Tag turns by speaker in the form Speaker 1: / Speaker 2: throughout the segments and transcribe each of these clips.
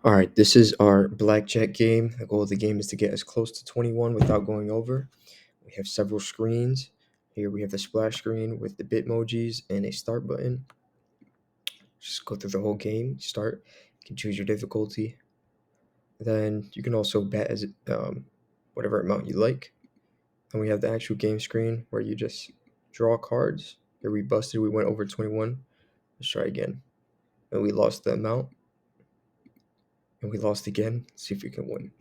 Speaker 1: All right, this is our blackjack game. The goal of the game is to get as close to 21 without going over. We have several screens. Here we have the splash screen with the Bitmojis and a start button. Just go through the whole game. Start. You can choose your difficulty. Then you can also bet as whatever amount you like. And we have the actual game screen where you just draw cards. Here we busted. We went over 21. Let's try again. And we lost the amount. And we lost again. Let's see if we can win.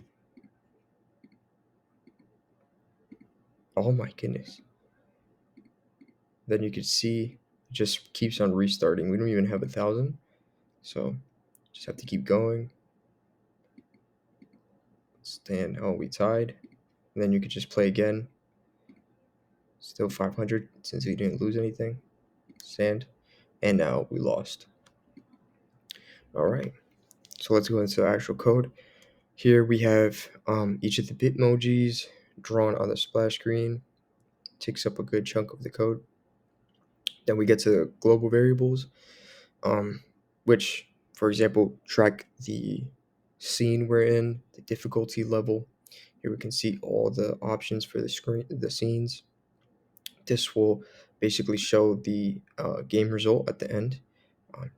Speaker 1: Oh my goodness. Then you could see it just keeps on restarting. We don't even have 1,000, so just have to keep going. Stand. Oh, we tied. And then you could just play again. Still 500 since we didn't lose anything. Stand. And now we lost. All right. So let's go into the actual code. Here we have each of the Bitmojis drawn on the splash screen. Takes up a good chunk of the code. Then we get to global variables, which, for example, track the scene we're in, the difficulty level. Here we can see all the options for the scenes. This will basically show the game result at the end.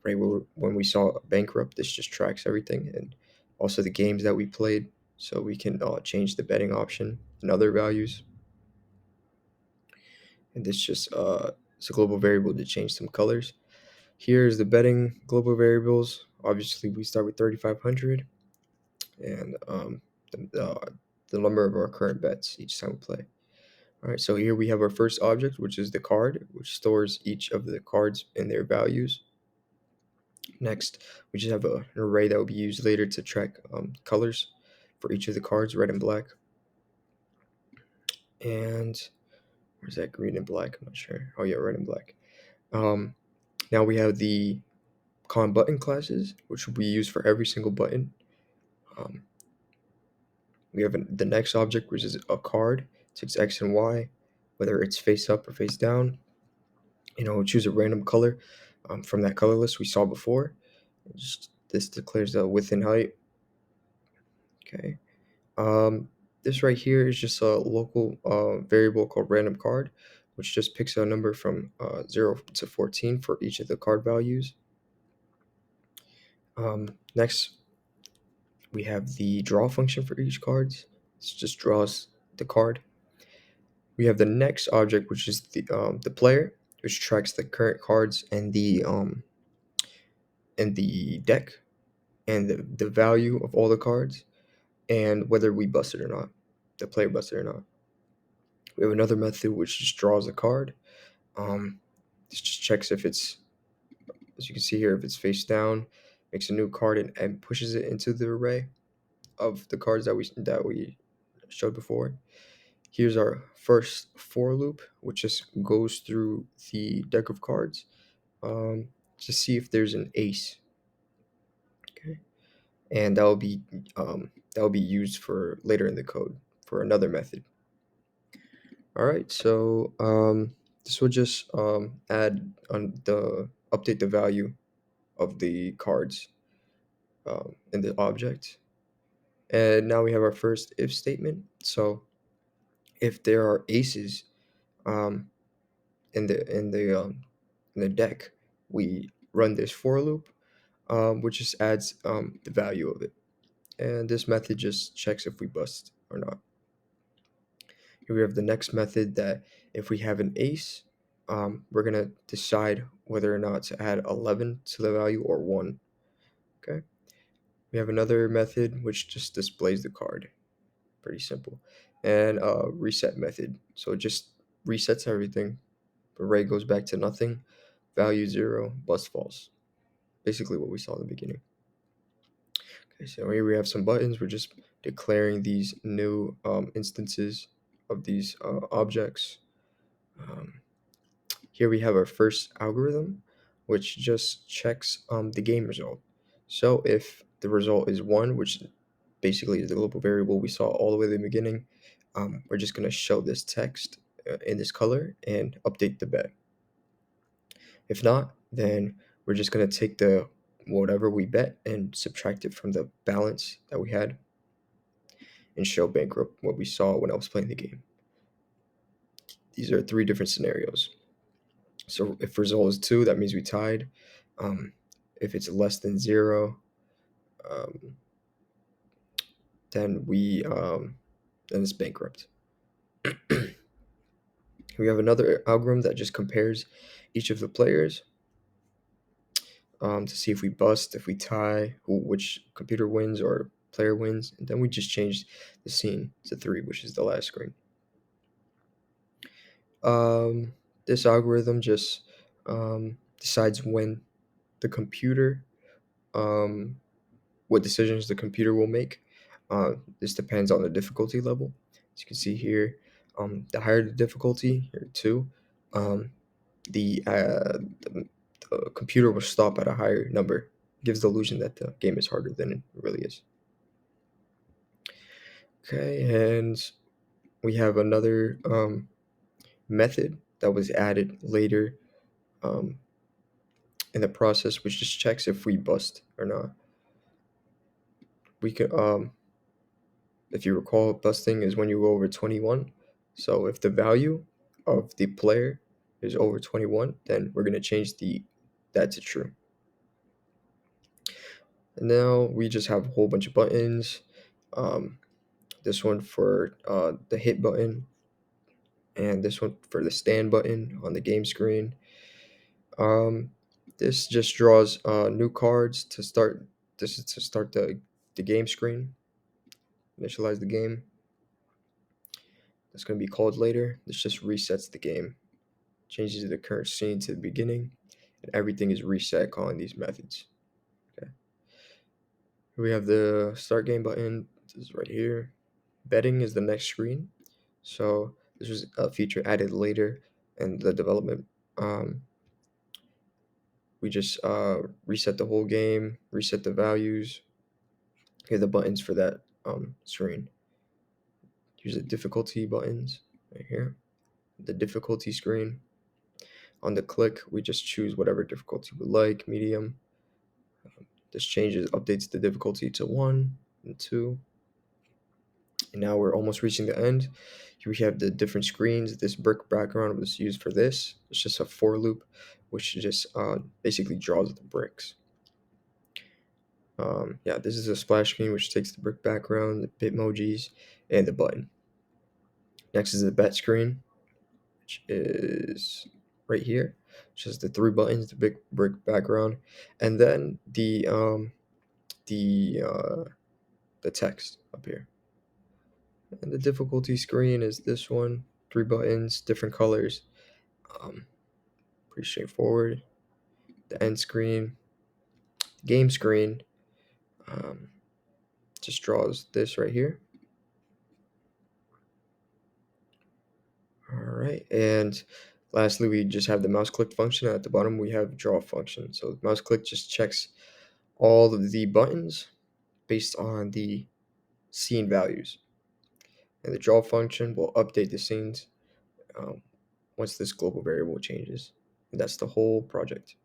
Speaker 1: Right when we saw bankrupt, this just tracks everything and also the games that we played, so we can change the betting option and other values. And this just it's a global variable to change some colors. Here's the betting global variables. Obviously, we start with 3,500 and the number of our current bets each time we play. All right, so here we have our first object, which is the card, which stores each of the cards and their values. Next, we just have an array that will be used later to track colors for each of the cards, red and black. And where's that green and black? I'm not sure. Oh yeah, red and black. Um, Now we have the con button classes, which will be used for every single button. Um, we have the next object, which is a card. It takes X and Y, whether it's face up or face down. We'll choose a random color from that color list we saw before. This declares the width and height. Okay. This right here is just a local variable called random card, which just picks a number from 0 to 14 for each of the card values. Next, we have the draw function for each cards. This just draws the card. We have the next object, which is the player, which tracks the current cards and the deck and the value of all the cards and whether we bust it or not, the player busted or not. We have another method which just draws a card. Um, this just checks if it's, as you can see here, if it's face down, makes a new card and pushes it into the array of the cards that we showed before. Here's our first for loop, which just goes through the deck of cards to see if there's an ace. Okay, and that will be used for later in the code for another method. All right, so this will just add on the update the value of the cards in the object, and now we have our first if statement. So if there are aces um, in the deck, we run this for loop, which just adds the value of it, and this method just checks if we bust or not. Here we have the next method that if we have an ace, we're gonna decide whether or not to add 11 to the value or 1. Okay. We have another method which just displays the card. Pretty simple. And a reset method. So it just resets everything. Array goes back to nothing. Value 0, bust false. Basically what we saw in the beginning. Okay, so here we have some buttons. We're just declaring these new instances of these objects. Um, Here we have our first algorithm, which just checks the game result. So if the result is 1, which basically is the global variable we saw all the way at the beginning, we're just going to show this text in this color and update the bet. If not, then we're just going to take the whatever we bet and subtract it from the balance that we had and show bankrupt what we saw when I was playing the game. These are three different scenarios. So if result is 2, that means we tied. Um, if it's less than 0, um, then then it's bankrupt. We have another algorithm that just compares each of the players to see if we bust, if we tie, which computer wins or player wins, and then we just change the scene to 3, which is the last screen. Um, this algorithm just decides when the computer, um, what decisions the computer will make. This depends on the difficulty level. As you can see here, the higher the difficulty, here 2, um, the computer will stop at a higher number. Gives the illusion that the game is harder than it really is. Okay, and we have another method that was added later um, in the process, which just checks if we bust or not. We can, if you recall, busting is when you go over 21. So if the value of the player is over 21, then we're gonna change that to true. And now we just have a whole bunch of buttons. Um, this one for the hit button, and this one for the stand button on the game screen. Um, this just draws new cards to start. This is to start the game screen, initialize the game. That's going to be called later. This just resets the game, changes the current scene to the beginning, and everything is reset calling these methods. Okay. We have the start game button. This is right here. Betting is the next screen. So this was a feature added later in the development. Um, we just reset the whole game, reset the values. Here are the buttons for that screen. Here's the difficulty buttons right here. The difficulty screen. On the click, we just choose whatever difficulty we like, medium. This changes, updates the difficulty to 1 and 2. And now we're almost reaching the end. Here we have the different screens. This brick background was used for this. It's just a for loop, which just basically draws the bricks. Yeah, this is a splash screen, which takes the brick background, the Bitmojis, and the button. Next is the bet screen, which is right here, which is the 3 buttons, the big brick background, and then the uh, the text up here. And the difficulty screen is this one, 3 buttons, different colors. Um, Pretty straightforward. The end screen, game screen, um, just draws this right here. All right, and lastly, we just have the mouse click function. At the bottom, we have draw function. So the mouse click just checks all of the buttons based on the scene values. And the draw function will update the scenes um, once this global variable changes. And that's the whole project.